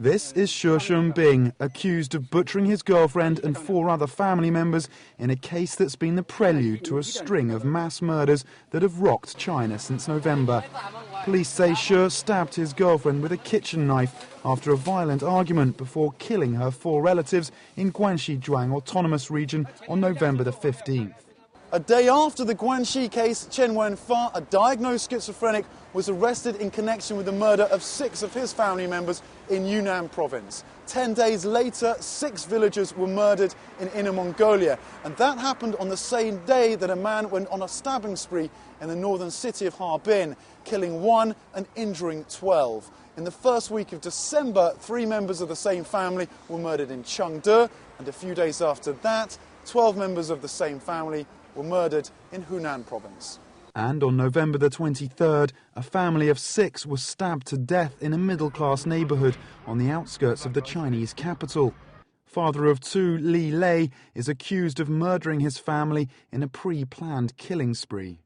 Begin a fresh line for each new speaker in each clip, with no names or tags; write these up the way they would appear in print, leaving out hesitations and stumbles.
This is Xu Shunbing, accused of butchering his girlfriend and 4 other family members in a case that's been the prelude to a string of mass murders that have rocked China since November. Police say Xu stabbed his girlfriend with a kitchen knife after a violent argument before killing her 4 relatives in Guangxi Zhuang Autonomous Region on November the 15th. A day after the Guangxi case, Chen Wenfa, a diagnosed schizophrenic, was arrested in connection with the murder of 6 of his family members in Yunnan province. 10 days later, 6 villagers were murdered in Inner Mongolia, and that happened on the same day that a man went on a stabbing spree in the northern city of Harbin, killing 1 and injuring 12. In the first week of December, 3 members of the same family were murdered in Chengde, and a few days after that, 12 members of the same family were murdered in Hunan province. And on November the 23rd, a family of 6 was stabbed to death in a middle-class neighbourhood on the outskirts of the Chinese capital. Father of 2, Li Lei, is accused of murdering his family in a pre-planned killing spree.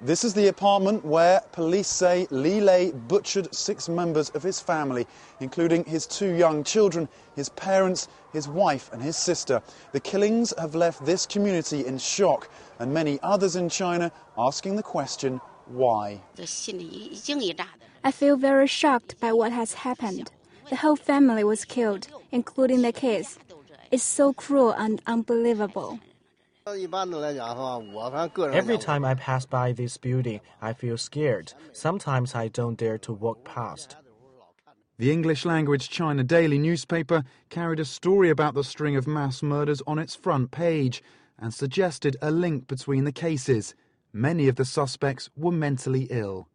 This is the apartment where police say Li Lei butchered 6 members of his family, including his 2 young children, his parents, his wife and his sister. The killings have left this community in shock, and many others in China asking the question, why?
I feel very shocked by what has happened. The whole family was killed, including the kids. It's so cruel and unbelievable.
Every time I pass by this building, I feel scared. Sometimes I don't dare to walk past.
The English-language China Daily newspaper carried a story about the string of mass murders on its front page and suggested a link between the cases. Many of the suspects were mentally ill.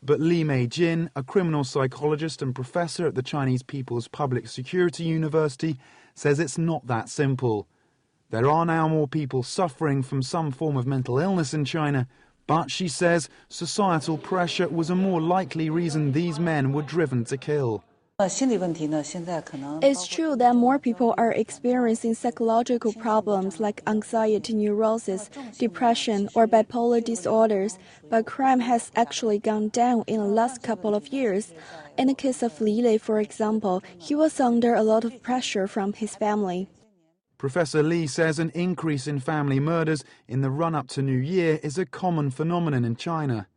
But Li Meijin, a criminal psychologist and professor at the Chinese People's Public Security University, says it's not that simple. There are now more people suffering from some form of mental illness in China, but she says societal pressure was a more likely reason these men were driven to kill.
It's true that more people are experiencing psychological problems like anxiety neurosis, depression, or bipolar disorders, but crime has actually gone down in the last couple of years. In the case of Li Lei, for example, he was under a lot of pressure from his family.
Professor Li says an increase in family murders in the run-up to New Year is a common phenomenon in China.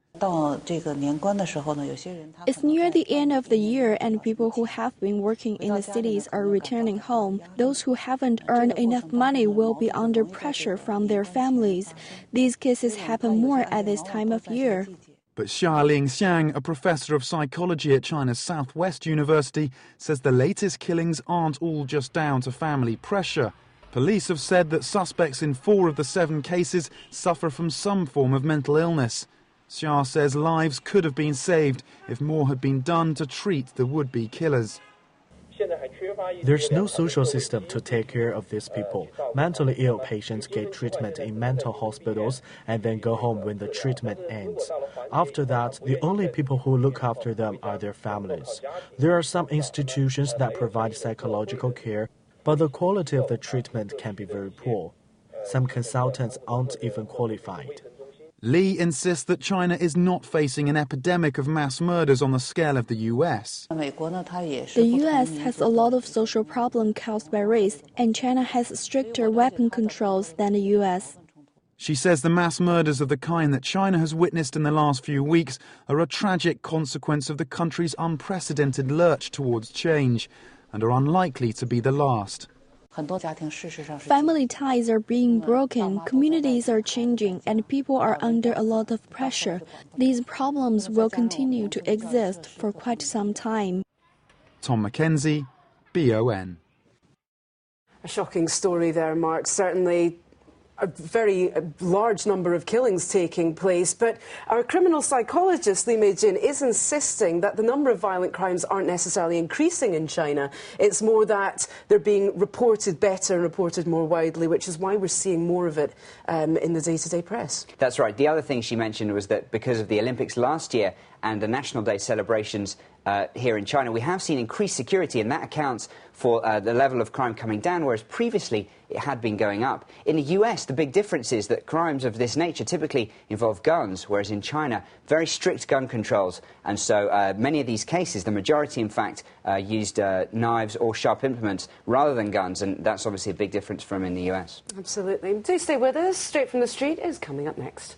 It's near the end of the year and people who have been working in the cities are returning home. Those who haven't earned enough money will be under pressure from their families. These cases happen more at this time of year.
But Xialing Xiang, a professor of psychology at China's Southwest University, says the latest killings aren't all just down to family pressure. Police have said that suspects in 4 of the 7 cases suffer from some form of mental illness. Xia says lives could have been saved if more had been done to treat the would-be killers.
There's no social system to take care of these people. Mentally ill patients get treatment in mental hospitals and then go home when the treatment ends. After that, the only people who look after them are their families. There are some institutions that provide psychological care, but the quality of the treatment can be very poor. Some consultants aren't even qualified.
Li insists that China is not facing an epidemic of mass murders on the scale of the US.
The US has a lot of social problems caused by race, and China has stricter weapon controls than the US.
She says the mass murders of the kind that China has witnessed in the last few weeks are a tragic consequence of the country's unprecedented lurch towards change and are unlikely to be the last.
Family ties are being broken, communities are changing, and people are under a lot of pressure. These problems will continue to exist for quite some time.
Tom Mackenzie, BON.
A shocking story there, Mark. Certainly a very large number of killings taking place, but our criminal psychologist Li Meijin is insisting that the number of violent crimes aren't necessarily increasing in China. It's more that they're being reported better and reported more widely, which is why we're seeing more of it in the day-to-day press.
That's right. The other thing she mentioned was that because of the Olympics last year and the National Day celebrations, here in China, we have seen increased security, and that accounts for the level of crime coming down, whereas previously it had been going up. In the US, the big difference is that crimes of this nature typically involve guns, whereas in China, very strict gun controls. And so many of these cases, the majority, in fact, used knives or sharp implements rather than guns, and that's obviously a big difference from in the US.
Absolutely. Do stay with us. Straight from the Street is coming up next.